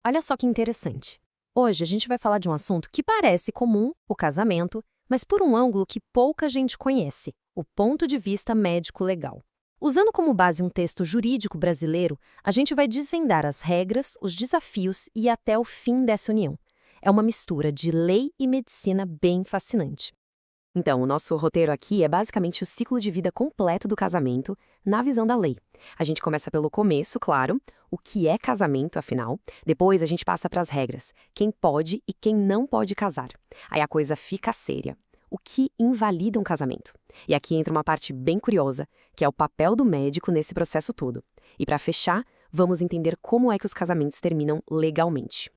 Olha só que interessante. Hoje a gente vai falar de um assunto que parece comum, o casamento, mas por um ângulo que pouca gente conhece, o ponto de vista médico-legal. Usando como base um texto jurídico brasileiro, a gente vai desvendar as regras, os desafios e até o fim dessa união. É uma mistura de lei e medicina bem fascinante. Então, o nosso roteiro aqui é basicamente o ciclo de vida completo do casamento, na visão da lei. A gente começa pelo começo, claro, o que é casamento, afinal. Depois a gente passa para as regras, quem pode e quem não pode casar. Aí a coisa fica séria. O que invalida um casamento? E aqui entra uma parte bem curiosa, que é o papel do médico nesse processo todo. E para fechar, vamos entender como é que os casamentos terminam legalmente.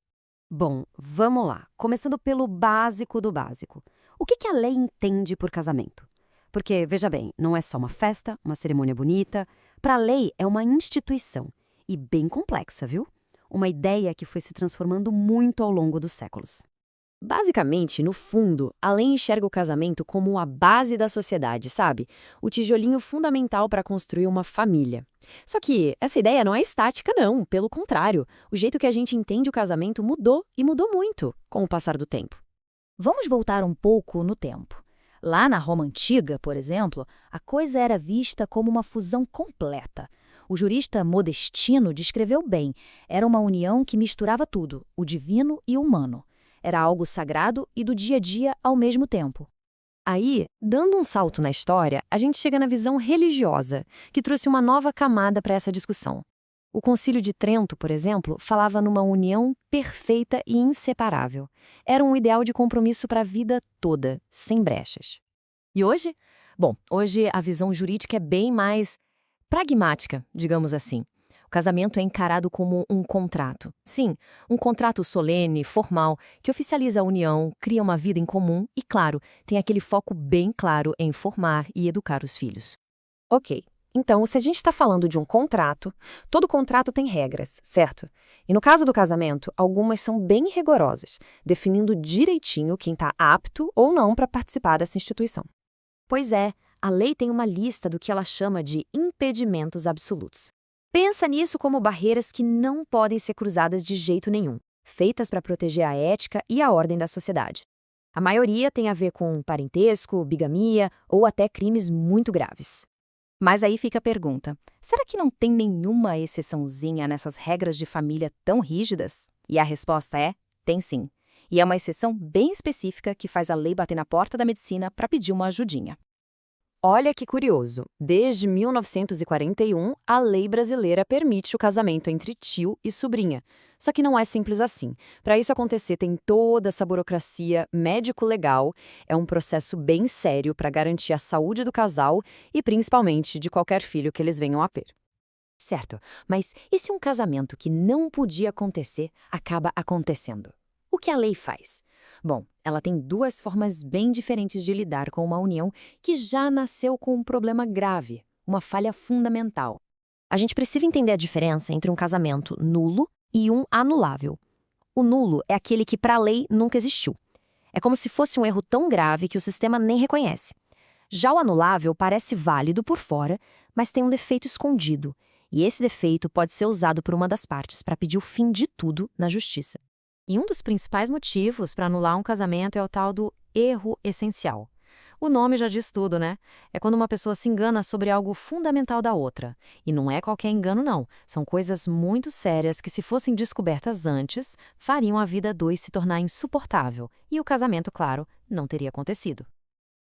Bom, vamos lá. Começando pelo básico do básico. O que a lei entende por casamento? Porque, veja bem, não é só uma festa, uma cerimônia bonita. Para a lei, é uma instituição. E bem complexa, viu? Uma ideia que foi se transformando muito ao longo dos séculos. Basicamente, no fundo, a lei enxerga o casamento como a base da sociedade, sabe? O tijolinho fundamental para construir uma família. Só que essa ideia não é estática, não. Pelo contrário, o jeito que a gente entende o casamento mudou, e mudou muito, com o passar do tempo. Vamos voltar um pouco no tempo. Lá na Roma Antiga, por exemplo, a coisa era vista como uma fusão completa. O jurista Modestino descreveu bem: era uma união que misturava tudo, o divino e o humano. Era algo sagrado e do dia a dia ao mesmo tempo. Aí, dando um salto na história, a gente chega na visão religiosa, que trouxe uma nova camada para essa discussão. O Concílio de Trento, por exemplo, falava numa união perfeita e inseparável. Era um ideal de compromisso para a vida toda, sem brechas. E hoje? Bom, hoje a visão jurídica é bem mais pragmática, digamos assim. O casamento é encarado como um contrato. Sim, um contrato solene, formal, que oficializa a união, cria uma vida em comum e, claro, tem aquele foco bem claro em formar e educar os filhos. Ok, então, se a gente está falando de um contrato, todo contrato tem regras, certo? E no caso do casamento, algumas são bem rigorosas, definindo direitinho quem está apto ou não para participar dessa instituição. Pois é, a lei tem uma lista do que ela chama de impedimentos absolutos. Pensa nisso como barreiras que não podem ser cruzadas de jeito nenhum, feitas para proteger a ética e a ordem da sociedade. A maioria tem a ver com parentesco, bigamia ou até crimes muito graves. Mas aí fica a pergunta, será que não tem nenhuma exceçãozinha nessas regras de família tão rígidas? E a resposta é, tem sim. E é uma exceção bem específica que faz a lei bater na porta da medicina para pedir uma ajudinha. Olha que curioso, desde 1941, a lei brasileira permite o casamento entre tio e sobrinha. Só que não é simples assim. Para isso acontecer, tem toda essa burocracia médico-legal, é um processo bem sério para garantir a saúde do casal e principalmente de qualquer filho que eles venham a ter. Certo, mas e se um casamento que não podia acontecer acaba acontecendo? O que a lei faz? Bom, ela tem duas formas bem diferentes de lidar com uma união que já nasceu com um problema grave, uma falha fundamental. A gente precisa entender a diferença entre um casamento nulo e um anulável. O nulo é aquele que, para a lei, nunca existiu. É como se fosse um erro tão grave que o sistema nem reconhece. Já o anulável parece válido por fora, mas tem um defeito escondido, e esse defeito pode ser usado por uma das partes para pedir o fim de tudo na justiça. E um dos principais motivos para anular um casamento é o tal do erro essencial. O nome já diz tudo, né? É quando uma pessoa se engana sobre algo fundamental da outra. E não é qualquer engano, não. São coisas muito sérias que, se fossem descobertas antes, fariam a vida a dois se tornar insuportável. E o casamento, claro, não teria acontecido.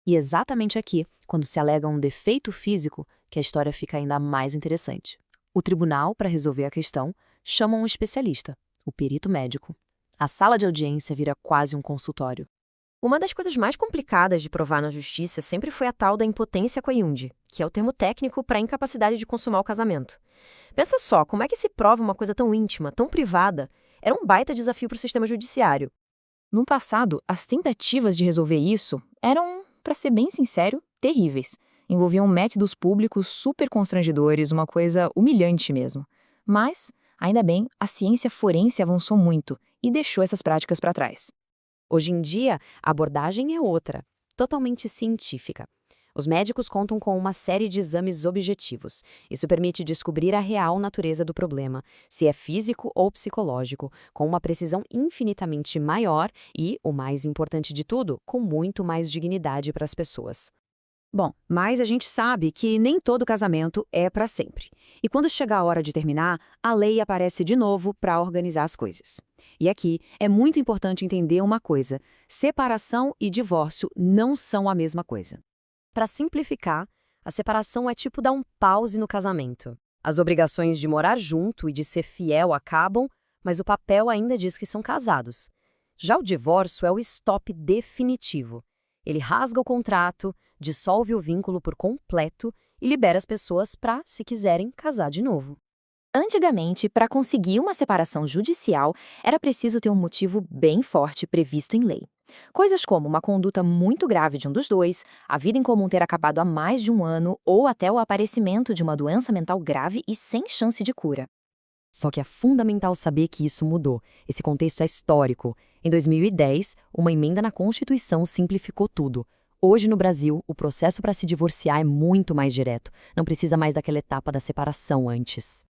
E exatamente aqui, quando se alega um defeito físico, que a história fica ainda mais interessante. O tribunal, para resolver a questão, chama um especialista, o perito médico. A sala de audiência vira quase um consultório. Uma das coisas mais complicadas de provar na justiça sempre foi a tal da impotência coiunde, que é o termo técnico para a incapacidade de consumar o casamento. Pensa só, como é que se prova uma coisa tão íntima, tão privada? Era um baita desafio para o sistema judiciário. No passado, as tentativas de resolver isso eram, para ser bem sincero, terríveis. Envolviam métodos públicos super constrangedores, uma coisa humilhante mesmo. Mas, ainda bem, a ciência forense avançou muito e deixou essas práticas para trás. Hoje em dia, a abordagem é outra, totalmente científica. Os médicos contam com uma série de exames objetivos. Isso permite descobrir a real natureza do problema, se é físico ou psicológico, com uma precisão infinitamente maior e, o mais importante de tudo, com muito mais dignidade para as pessoas. Bom, mas a gente sabe que nem todo casamento é para sempre. E quando chegar a hora de terminar, a lei aparece de novo para organizar as coisas. E aqui é muito importante entender uma coisa: separação e divórcio não são a mesma coisa. Para simplificar, a separação é tipo dar um pause no casamento. As obrigações de morar junto e de ser fiel acabam, mas o papel ainda diz que são casados. Já o divórcio é o stop definitivo. Ele rasga o contrato, dissolve o vínculo por completo e libera as pessoas para, se quiserem, casar de novo. Antigamente, para conseguir uma separação judicial, era preciso ter um motivo bem forte previsto em lei. Coisas como uma conduta muito grave de um dos dois, a vida em comum ter acabado há mais de um ano ou até o aparecimento de uma doença mental grave e sem chance de cura. Só que é fundamental saber que isso mudou. Esse contexto é histórico. Em 2010, uma emenda na Constituição simplificou tudo. Hoje, no Brasil, o processo para se divorciar é muito mais direto. Não precisa mais daquela etapa da separação antes.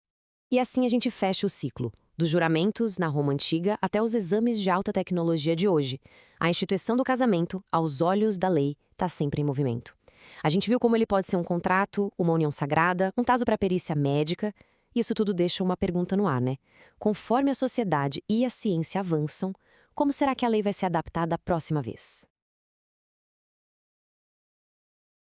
E assim a gente fecha o ciclo, dos juramentos na Roma Antiga até os exames de alta tecnologia de hoje. A instituição do casamento, aos olhos da lei, está sempre em movimento. A gente viu como ele pode ser um contrato, uma união sagrada, um caso para perícia médica. Isso tudo deixa uma pergunta no ar, né? Conforme a sociedade e a ciência avançam, como será que a lei vai ser adaptada a próxima vez?